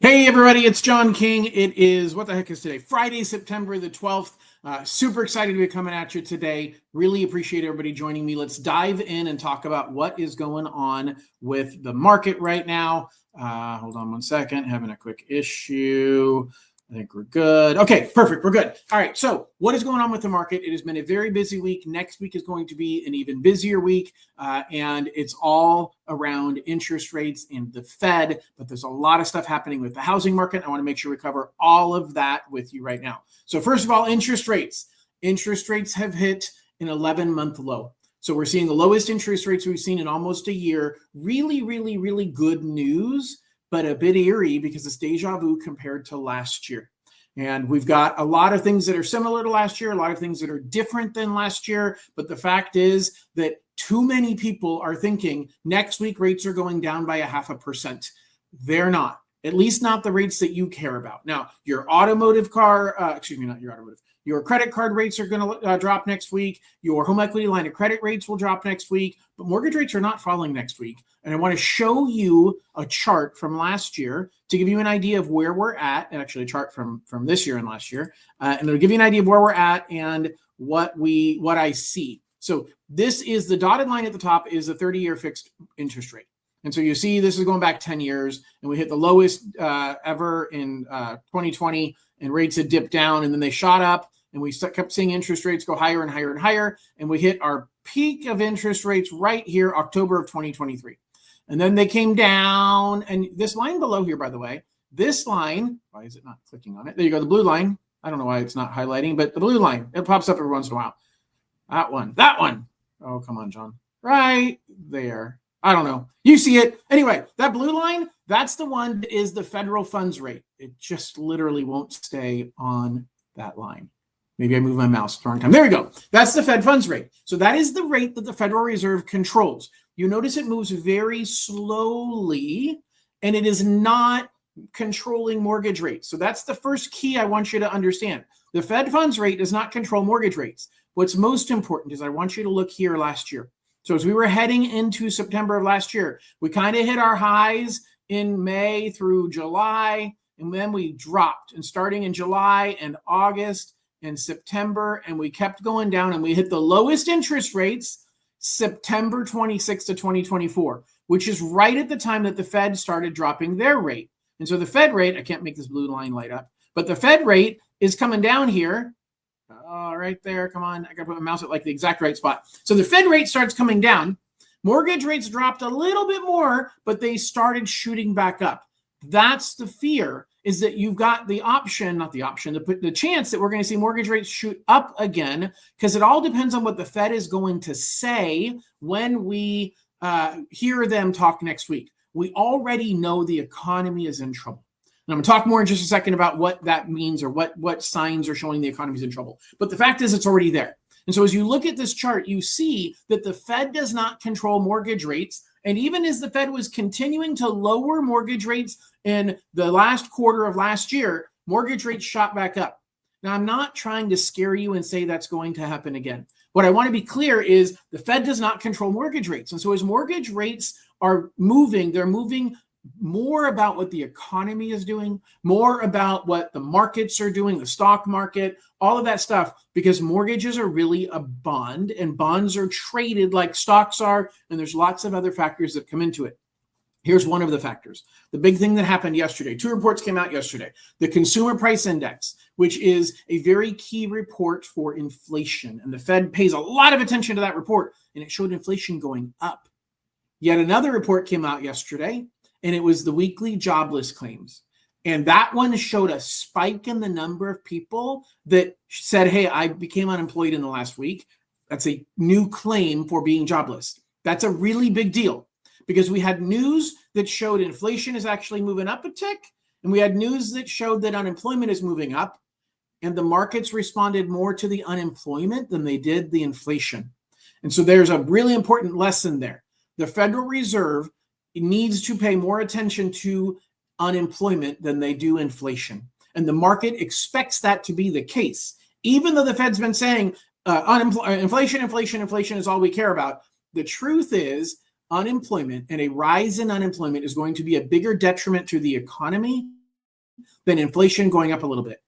Hey everybody, it's John King. It is, what the heck is today? Friday, September the 12th. Super excited to be coming at you today. Really appreciate everybody joining me. Let's dive in and talk about what is going on with the market right now. Hold on one second, having a quick issue. I think we're good. Okay, perfect. We're good. All right. So what is going on with the market? It has been a very busy week. Next week is going to be an even busier week. And it's all around interest rates and the Fed. But there's a lot of stuff happening with the housing market. I want to make sure we cover all of that with you right now. So first of all, interest rates. Interest rates have hit an 11-month low. So we're seeing the lowest interest rates we've seen in almost a year. Really, really, really good news, but a bit eerie because it's deja vu compared to last year. And we've got a lot of things that are similar to last year, a lot of things that are different than last year. But the fact is that too many people are thinking next week rates are going down by 0.5%. They're not, at least not the rates that you care about. Now, your automotive car, not your automotive, your credit card rates are going to drop next week. Your home equity line of credit rates will drop next week, but mortgage rates are not falling next week. And I want to show you a chart from last year to give you an idea of where we're at, and actually a chart from this year and last year. And it'll give you an idea of where we're at and what I see. So this is the dotted line at the top is the 30-year fixed interest rate. And so you see this is going back 10 years, and we hit the lowest ever in 2020, and rates had dipped down, and then they shot up, and we kept seeing interest rates go higher and higher and higher, and we hit our peak of interest rates right here, October of 2023. And then they came down, and this line below here, by the way, this line, why is it not clicking on it? There you go, the blue line. I don't know why it's not highlighting, but the blue line, it pops up every once in a while. That one. Oh, come on, John. Right there. I don't know. You see it. Anyway, that blue line, that's the one that is the federal funds rate. It just literally won't stay on that line. Maybe I moved my mouse at the wrong time. There we go. That's the Fed funds rate. So that is the rate that the Federal Reserve controls. You notice it moves very slowly, and it is not controlling mortgage rates. So that's the first key I want you to understand. The Fed funds rate does not control mortgage rates. What's most important is I want you to look here last year. So as we were heading into September of last year, we kind of hit our highs in May through July, and then we dropped. And starting in July and August and September, and we kept going down, and we hit the lowest interest rates September 26 to 2024, which is right at the time that the Fed started dropping their rate. And so the Fed rate, I can't make this blue line light up, but the Fed rate is coming down here. Right there. Come on. I got to put my mouse at like the exact right spot. So the Fed rate starts coming down. Mortgage rates dropped a little bit more, but they started shooting back up. That's the fear, is that you've got the option, not the option, the chance that we're going to see mortgage rates shoot up again, because it all depends on what the Fed is going to say when we hear them talk next week. We already know the economy is in trouble. And I'm going to talk more in just a second about what that means or what signs are showing the economy is in trouble. But the fact is it's already there. And so as you look at this chart, you see that the Fed does not control mortgage rates. And even as the Fed was continuing to lower mortgage rates in the last quarter of last year, mortgage rates shot back up. Now, I'm not trying to scare you and say that's going to happen again. What I want to be clear is the Fed does not control mortgage rates. And so as mortgage rates are moving, they're moving more about what the economy is doing, more about what the markets are doing, the stock market, all of that stuff, because mortgages are really a bond, and bonds are traded like stocks are, and there's lots of other factors that come into it. Here's one of the factors. The big thing that happened yesterday, 2 reports came out yesterday. The Consumer Price Index, which is a very key report for inflation, and the Fed pays a lot of attention to that report, and it showed inflation going up. Yet another report came out yesterday, and it was the weekly jobless claims. And that one showed a spike in the number of people that said, hey, I became unemployed in the last week. That's a new claim for being jobless. That's a really big deal, because we had news that showed inflation is actually moving up a tick, and we had news that showed that unemployment is moving up, and the markets responded more to the unemployment than they did the inflation. And so there's a really important lesson there. The Federal Reserve needs to pay more attention to unemployment than they do inflation. And the market expects that to be the case. Even though the Fed's been saying inflation is all we care about, the truth is unemployment and a rise in unemployment is going to be a bigger detriment to the economy than inflation going up a little bit.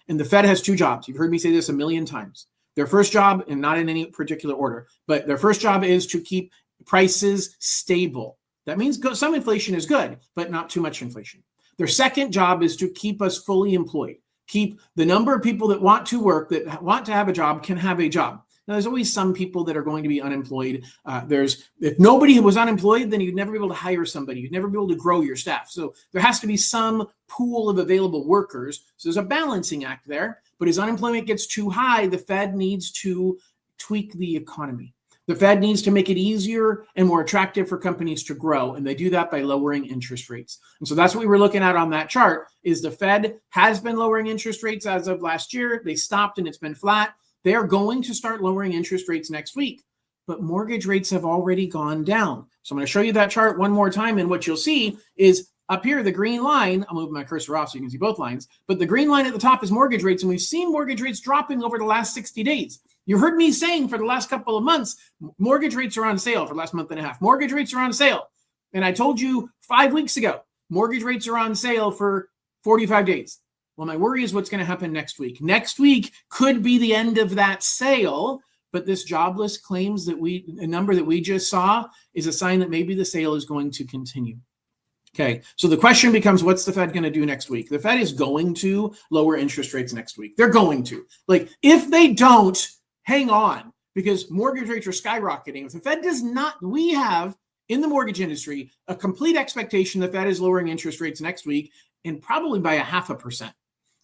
And the Fed has two jobs. You've heard me say this a million times. Their first job, and not in any particular order, but their first job is to keep prices stable. That means some inflation is good, but not too much inflation. Their second job is to keep us fully employed. Keep the number of people that want to work, that want to have a job, can have a job. Now, there's always some people that are going to be unemployed. If nobody was unemployed, then you'd never be able to hire somebody. You'd never be able to grow your staff. So there has to be some pool of available workers. So there's a balancing act there. But as unemployment gets too high, the Fed needs to tweak the economy. The Fed needs to make it easier and more attractive for companies to grow, and they do that by lowering interest rates. And so that's what we were looking at on that chart, is the Fed has been lowering interest rates as of last year. They stopped and it's been flat. They are going to start lowering interest rates next week, but mortgage rates have already gone down. So I'm going to show you that chart one more time, and what you'll see is up here, the green line, I'll move my cursor off so you can see both lines, but the green line at the top is mortgage rates, and we've seen mortgage rates dropping over the last 60 days. You heard me saying for the last couple of months, mortgage rates are on sale for the last month and a half. Mortgage rates are on sale. And I told you 5 weeks ago, mortgage rates are on sale for 45 days. Well, my worry is what's going to happen next week. Next week could be the end of that sale, but this jobless claims a number that we just saw is a sign that maybe the sale is going to continue. Okay, so the question becomes, what's the Fed going to do next week? The Fed is going to lower interest rates next week. They're going to. Like, if they don't, hang on, because mortgage rates are skyrocketing. If the Fed does not, we have in the mortgage industry a complete expectation the Fed is lowering interest rates next week, and probably by 0.5%.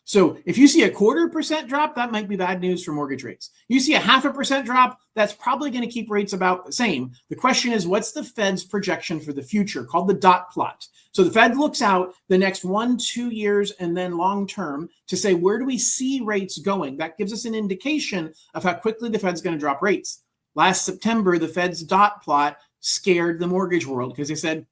So if you see a 0.25% drop, that might be bad news for mortgage rates. You see a 0.5% drop, that's probably going to keep rates about the same. The question is, what's the Fed's projection for the future, called the dot plot? So the Fed looks out the next 1-2 years and then long term to say, where do we see rates going? That gives us an indication of how quickly the Fed's going to drop rates. Last September, the Fed's dot plot scared the mortgage world because they said,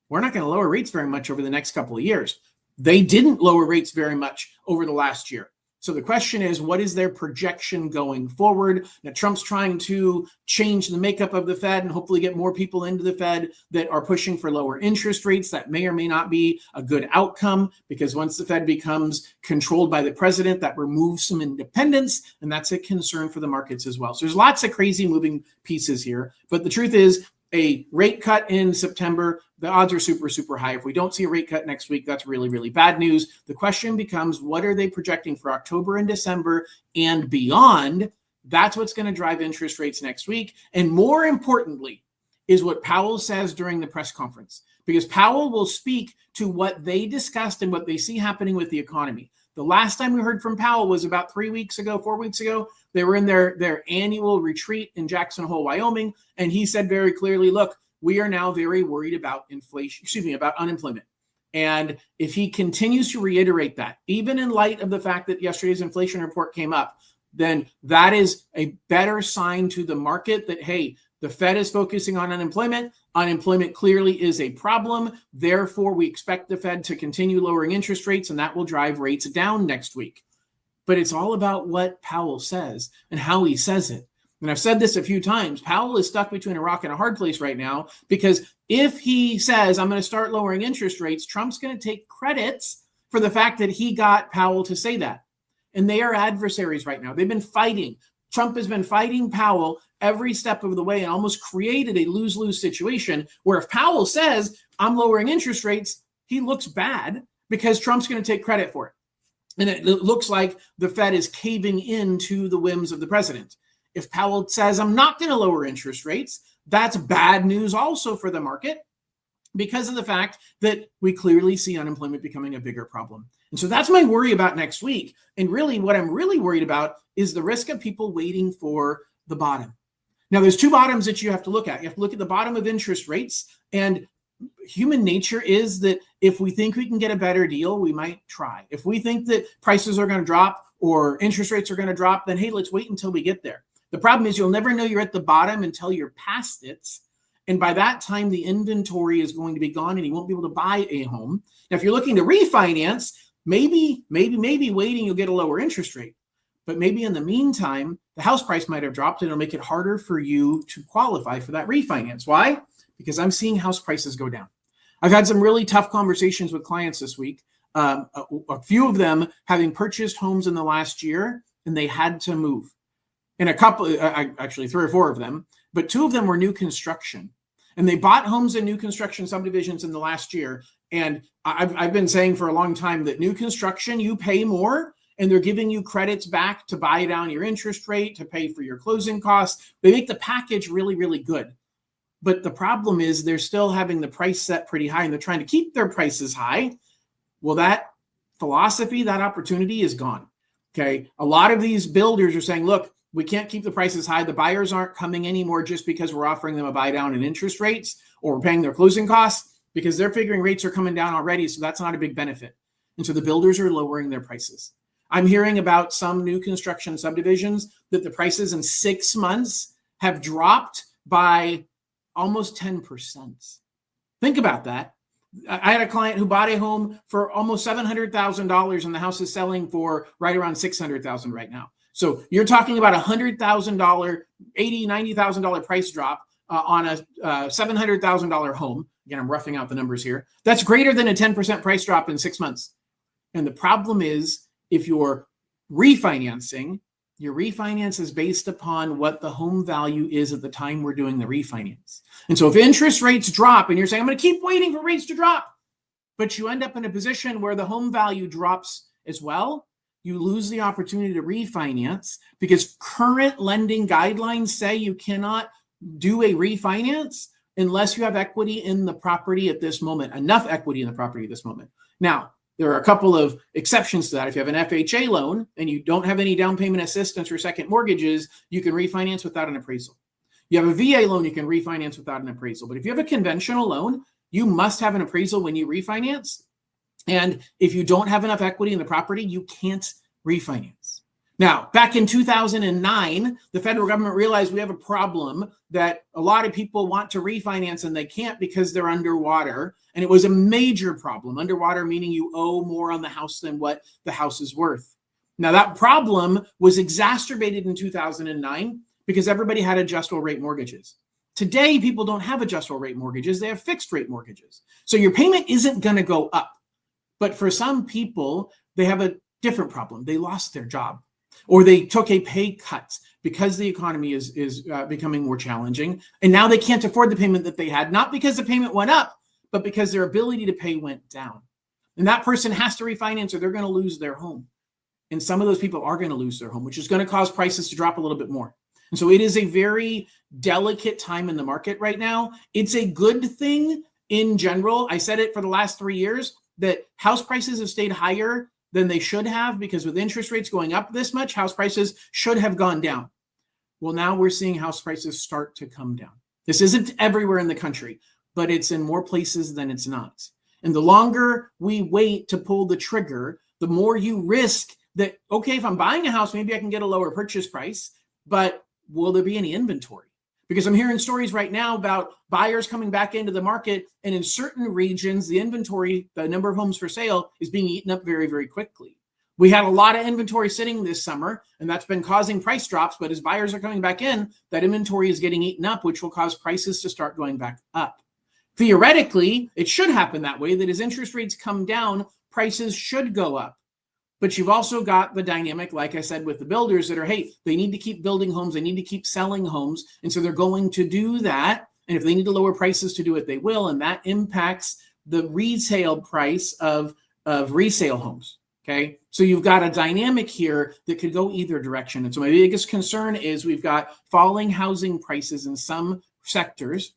we're not going to lower rates very much over the next couple of years. They didn't lower rates very much over the last year. So the question is, what is their projection going forward? Now, Trump's trying to change the makeup of the Fed and hopefully get more people into the Fed that are pushing for lower interest rates. That may or may not be a good outcome, because once the Fed becomes controlled by the president, that removes some independence, and that's a concern for the markets as well. So there's lots of crazy moving pieces here. But the truth is, a rate cut in September, the odds are super, super high. If we don't see a rate cut next week, that's really, really bad news. The question becomes, what are they projecting for October and December and beyond? That's what's going to drive interest rates next week. And more importantly, is what Powell says during the press conference, because Powell will speak to what they discussed and what they see happening with the economy. The last time we heard from Powell was about 3 weeks ago, 4 weeks ago. They were in their annual retreat in Jackson Hole, Wyoming. And he said very clearly, look, we are now very worried about about unemployment. And if he continues to reiterate that, even in light of the fact that yesterday's inflation report came up, then that is a better sign to the market that, hey, the Fed is focusing on unemployment. Unemployment clearly is a problem. Therefore, we expect the Fed to continue lowering interest rates, and that will drive rates down next week. But it's all about what Powell says and how he says it. And I've said this a few times. Powell is stuck between a rock and a hard place right now, because if he says, I'm going to start lowering interest rates, Trump's going to take credits for the fact that he got Powell to say that. And they are adversaries right now. They've been fighting. Trump has been fighting Powell every step of the way and almost created a lose-lose situation where if Powell says, I'm lowering interest rates, he looks bad because Trump's going to take credit for it. And it looks like the Fed is caving into the whims of the president. If Powell says, I'm not going to lower interest rates, that's bad news also for the market, because of the fact that we clearly see unemployment becoming a bigger problem. And so that's my worry about next week. And really what I'm really worried about is the risk of people waiting for the bottom. Now, there's two bottoms that you have to look at. You have to look at the bottom of interest rates, and human nature is that if we think we can get a better deal, we might try. If we think that prices are going to drop or interest rates are going to drop, then hey, let's wait until we get there. The problem is you'll never know you're at the bottom until you're past it. And by that time, the inventory is going to be gone and you won't be able to buy a home. Now, if you're looking to refinance, maybe waiting, you'll get a lower interest rate. But maybe in the meantime, the house price might have dropped and it'll make it harder for you to qualify for that refinance. Why? because I'm seeing house prices go down. I've had some really tough conversations with clients this week. A few of them having purchased homes in the last year and they had to move. And a couple, actually 3 or 4 of them, but 2 of them were new construction. And they bought homes in new construction subdivisions in the last year. And I've been saying for a long time that new construction, you pay more and they're giving you credits back to buy down your interest rate, to pay for your closing costs. They make the package really, really good. But the problem is they're still having the price set pretty high and they're trying to keep their prices high. Well, that philosophy, that opportunity is gone. Okay. A lot of these builders are saying, look, we can't keep the prices high. The buyers aren't coming anymore just because we're offering them a buy down in interest rates or we're paying their closing costs, because they're figuring rates are coming down already. So that's not a big benefit. And so the builders are lowering their prices. I'm hearing about some new construction subdivisions that the prices in 6 months have dropped by almost 10%. Think about that. I had a client who bought a home for almost $700,000 and the house is selling for right around $600,000 right now. So you're talking about $100,000, $80,000, $90,000 price drop on a $700,000 home. Again, I'm roughing out the numbers here. That's greater than a 10% price drop in 6 months. And the problem is, if you're refinancing, your refinance is based upon what the home value is at the time we're doing the refinance. And so if interest rates drop and you're saying, I'm going to keep waiting for rates to drop, but you end up in a position where the home value drops as well, you lose the opportunity to refinance because current lending guidelines say you cannot do a refinance unless you have equity in the property at this moment, enough equity in the property at this moment. Now, there are a couple of exceptions to that. If you have an FHA loan and you don't have any down payment assistance or second mortgages, you can refinance without an appraisal. You have a VA loan, you can refinance without an appraisal. But if you have a conventional loan, you must have an appraisal when you refinance. And if you don't have enough equity in the property, you can't refinance. Now, back in 2009, the federal government realized we have a problem that a lot of people want to refinance and they can't because they're underwater. And it was a major problem. Underwater meaning you owe more on the house than what the house is worth. Now, that problem was exacerbated in 2009 because everybody had adjustable rate mortgages. Today, people don't have adjustable rate mortgages. They have fixed rate mortgages. So your payment isn't going to go up. But for some people, they have a different problem. They lost their job or they took a pay cut because the economy is becoming more challenging. And now they can't afford the payment that they had, not because the payment went up, but because their ability to pay went down. And that person has to refinance or they're going to lose their home. And some of those people are going to lose their home, which is going to cause prices to drop a little bit more. And so it is a very delicate time in the market right now. It's a good thing in general. I said it for the last 3 years that house prices have stayed higher than they should have because with interest rates going up this much, house prices should have gone down. Well, now we're seeing house prices start to come down. This isn't everywhere in the country, but it's in more places than it's not. And the longer we wait to pull the trigger, the more you risk that, okay, if I'm buying a house, maybe I can get a lower purchase price, but will there be any inventory? Because I'm hearing stories right now about buyers coming back into the market, and in certain regions, the inventory, the number of homes for sale is being eaten up very, very quickly. We had a lot of inventory sitting this summer, and that's been causing price drops, but as buyers are coming back in, that inventory is getting eaten up, which will cause prices to start going back up. Theoretically, it should happen that way, that as interest rates come down, prices should go up. But you've also got the dynamic, like I said, with the builders that are, hey, they need to keep building homes. They need to keep selling homes. And so they're going to do that. And if they need to lower prices to do it, they will. And that impacts the retail price of resale homes. Okay. So you've got a dynamic here that could go either direction. And so my biggest concern is we've got falling housing prices in some sectors.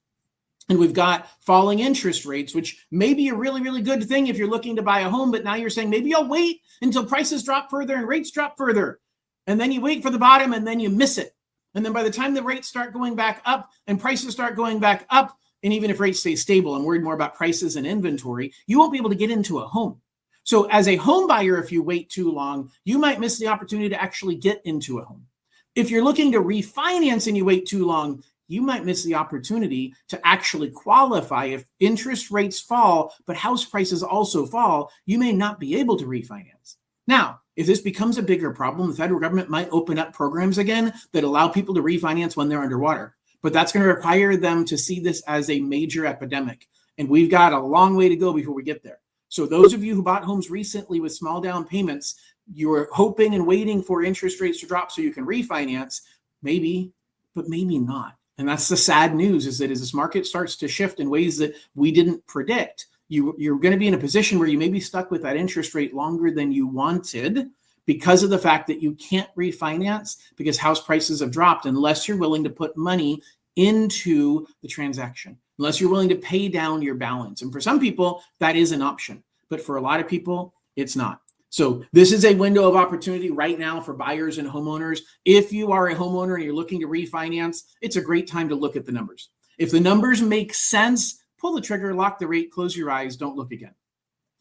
And we've got falling interest rates, which may be a really, really good thing if you're looking to buy a home. But now you're saying, maybe I'll wait until prices drop further and rates drop further. And then you wait for the bottom and then you miss it. And then by the time the rates start going back up and prices start going back up, and even if rates stay stable, I'm worried more about prices and inventory, you won't be able to get into a home. So as a home buyer, if you wait too long, you might miss the opportunity to actually get into a home. If you're looking to refinance and you wait too long, you might miss the opportunity to actually qualify. If interest rates fall, but house prices also fall, you may not be able to refinance. Now, if this becomes a bigger problem, the federal government might open up programs again that allow people to refinance when they're underwater. but that's going to require them to see this as a major epidemic. And we've got a long way to go before we get there. So those of you who bought homes recently with small down payments, you're hoping and waiting for interest rates to drop so you can refinance, maybe, but maybe not. And that's the sad news, is that as this market starts to shift in ways that we didn't predict, you're going to be in a position where you may be stuck with that interest rate longer than you wanted because of the fact that you can't refinance because house prices have dropped unless you're willing to put money into the transaction, unless you're willing to pay down your balance. And for some people, that is an option. But for a lot of people, it's not. So this is a window of opportunity right now for buyers and homeowners. If you are a homeowner and you're looking to refinance, it's a great time to look at the numbers. If the numbers make sense, pull the trigger, lock the rate, close your eyes, don't look again.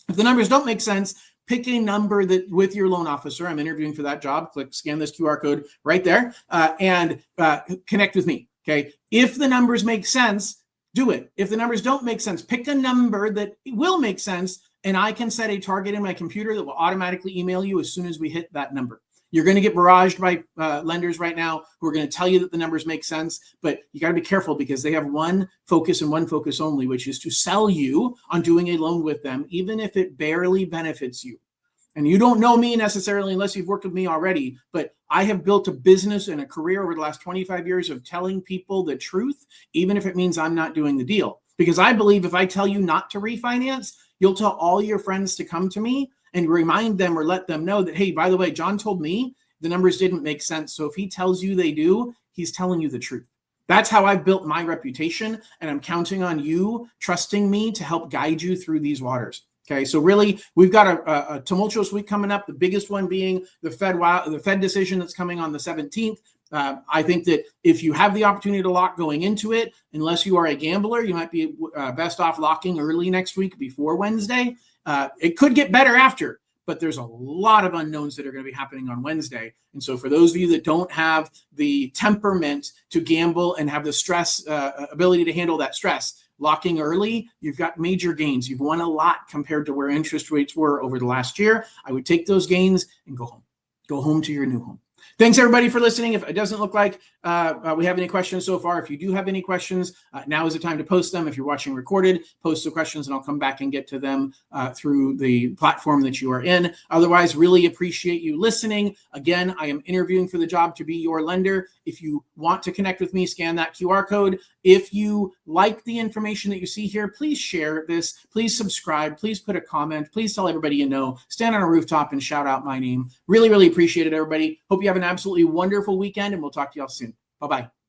If the numbers don't make sense, pick a number that with your loan officer. I'm interviewing for that job. Scan this QR code right there and connect with me. Okay. If the numbers make sense, do it. If the numbers don't make sense, pick a number that will make sense. And I can set a target in my computer that will automatically email you as soon as we hit that number. You're going to get barraged by lenders right now who are going to tell you that the numbers make sense, but you got to be careful because they have one focus and one focus only, which is to sell you on doing a loan with them, even if it barely benefits you. And you don't know me necessarily unless you've worked with me already, but I have built a business and a career over the last 25 years of telling people the truth, even if it means I'm not doing the deal. Because I believe if I tell you not to refinance, you'll tell all your friends to come to me and remind them or let them know that, hey, by the way, John told me the numbers didn't make sense. So if he tells you they do, he's telling you the truth. That's how I've built my reputation. And I'm counting on you trusting me to help guide you through these waters. Okay, so really, we've got a tumultuous week coming up, the biggest one being the Fed decision that's coming on the 17th. I think that if you have the opportunity to lock going into it, unless you are a gambler, you might be best off locking early next week before Wednesday. It could get better after, but there's a lot of unknowns that are going to be happening on Wednesday. And so for those of you that don't have the temperament to gamble and have the stress, ability to handle that stress, locking early, you've got major gains. You've won a lot compared to where interest rates were over the last year. I would take those gains and go home. Go home to your new home. Thanks, everybody, for listening. If it doesn't look like we have any questions so far, if you do have any questions, now is the time to post them. If you're watching recorded, post the questions, and I'll come back and get to them through the platform that you are in. Otherwise, really appreciate you listening. Again, I am interviewing for the job to be your lender. If you want to connect with me, scan that QR code. If you like the information that you see here, please share this. Please subscribe. Please put a comment. Please tell everybody you know. Stand on a rooftop and shout out my name. Really, really appreciate it, everybody. Hope you have an absolutely wonderful weekend, and we'll talk to y'all soon. Bye-bye.